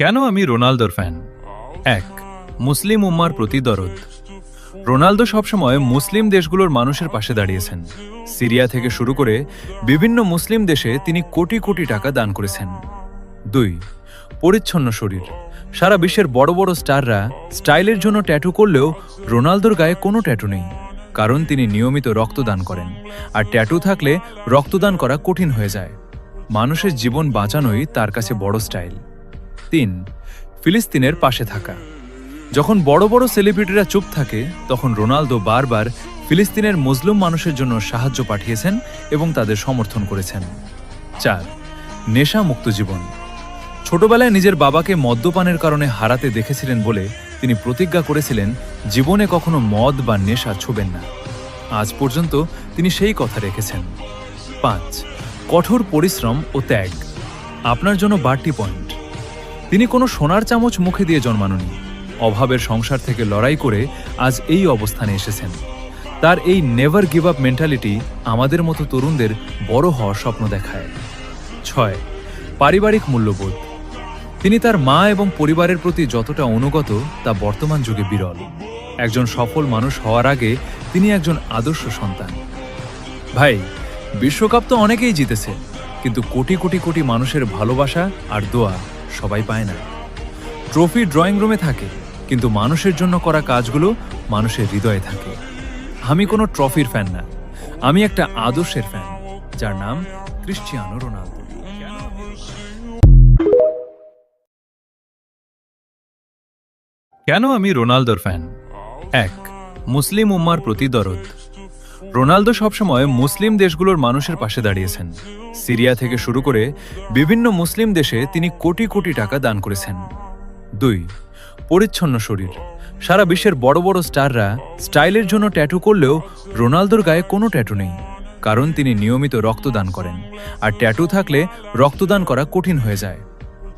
কেন আমি রোনালদোর ফ্যান? ১. মুসলিম উম্মার প্রতি দরদ। রোনালদো সবসময় মুসলিম দেশগুলোর মানুষের পাশে দাঁড়িয়েছেন। সিরিয়া থেকে শুরু করে বিভিন্ন মুসলিম দেশে তিনি কোটি কোটি টাকা দান করেছেন। ২. পরিচ্ছন্ন শরীর। সারা বিশ্বের বড় বড় স্টাররা স্টাইলের জন্য ট্যাটু করলেও রোনালদোর গায়ে কোনো ট্যাটু নেই, কারণ তিনি নিয়মিত রক্তদান করেন, আর ট্যাটু থাকলে রক্তদান করা কঠিন হয়ে যায়। মানুষের জীবন বাঁচানোই তার কাছে বড় স্টাইল। ৩. ফিলিস্তিনের পাশে থাকা। যখন বড় বড় সেলিব্রিটিরা চুপ থাকে, তখন রোনালদো বারবার ফিলিস্তিনের মুসলিম মানুষের জন্য সাহায্য পাঠিয়েছেন এবং তাদের সমর্থন করেছেন। ৪. নেশা মুক্ত জীবন। ছোটবেলায় নিজের বাবাকে মদ্যপানের কারণে হারাতে দেখেছিলেন বলে তিনি প্রতিজ্ঞা করেছিলেন জীবনে কখনো মদ বা নেশা ছুবেন না। আজ পর্যন্ত তিনি সেই কথা রেখেছেন। ৫. কঠোর পরিশ্রম ও ত্যাগ। আপনার জন্য বাড়তি পয়েন্ট। তিনি কোনো সোনার চামচ মুখে দিয়ে জন্মাননি। অভাবের সংসার থেকে লড়াই করে আজ এই অবস্থানে এসেছেন। তার এই নেভার গিভ আপ মেন্টালিটি আমাদের মতো তরুণদের বড় হওয়ার স্বপ্ন দেখায়। ৬. পারিবারিক মূল্যবোধ। তিনি তার মা এবং পরিবারের প্রতি যতটা অনুগত তা বর্তমান যুগে বিরল। একজন সফল মানুষ হওয়ার আগে তিনি একজন আদর্শ সন্তান। ভাই, বিশ্বকাপ তো অনেকেই জিতেছে, কিন্তু কোটি কোটি কোটি মানুষের ভালোবাসা আর দোয়া সবাই পায় না। ট্রফি ড্রয়িং রুমে থাকে, কিন্তু মানুষের জন্য করা কাজগুলো মানুষের হৃদয়ে থাকে। আমি কোনো ট্রফির ফ্যান না, আমি একটা আদর্শের ফ্যান, যার নাম ক্রিশ্চিয়ানো রোনালদো। কেন আমি রোনালদোর ফ্যান? ১. মুসলিম উম্মার প্রতি দরদ। রোনালদো সবসময় মুসলিম দেশগুলোর মানুষের পাশে দাঁড়িয়েছেন। সিরিয়া থেকে শুরু করে বিভিন্ন মুসলিম দেশে তিনি কোটি কোটি টাকা দান করেছেন। ২. পরিচ্ছন্ন শরীর। সারা বিশ্বের বড় বড় স্টাররা স্টাইলের জন্য ট্যাটু করলেও রোনালদোর গায়ে কোনো ট্যাটু নেই, কারণ তিনি নিয়মিত রক্তদান করেন, আর ট্যাটু থাকলে রক্তদান করা কঠিন হয়ে যায়।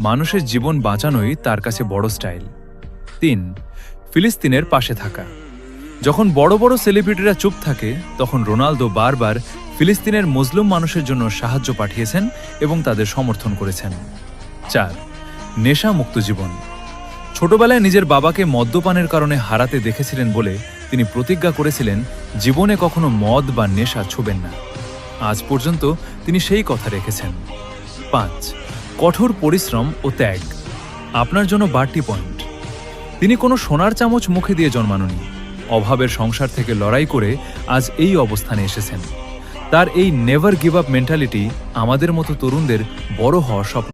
মানুষের জীবন বাঁচানোই তার কাছে বড় স্টাইল। ৩. ফিলিস্তিনের পাশে থাকা। যখন বড় বড় সেলিব্রিটিরা চুপ থাকে, তখন রোনালদো বারবার ফিলিস্তিনের মুসলিম মানুষের জন্য সাহায্য পাঠিয়েছেন এবং তাদের সমর্থন করেছেন। ৪. নেশা মুক্ত জীবন। ছোটবেলায় নিজের বাবাকে মদ্যপানের কারণে হারাতে দেখেছিলেন বলে তিনি প্রতিজ্ঞা করেছিলেন জীবনে কখনো মদ বা নেশা ছুবেন না। আজ পর্যন্ত তিনি সেই কথা রেখেছেন। ৫. কঠোর পরিশ্রম ও ত্যাগ। আপনার জন্য বাড়তি পয়েন্ট। তিনি কোনো সোনার চামচ মুখে দিয়ে জন্মাননি। অভাবের সংসার থেকে লড়াই করে আজ এই অবস্থানে এসেছেন। তার এই নেভার গিভ আপ মেন্টালিটি আমাদের মতো তরুণদের বড় হওয়ার স্বপ্ন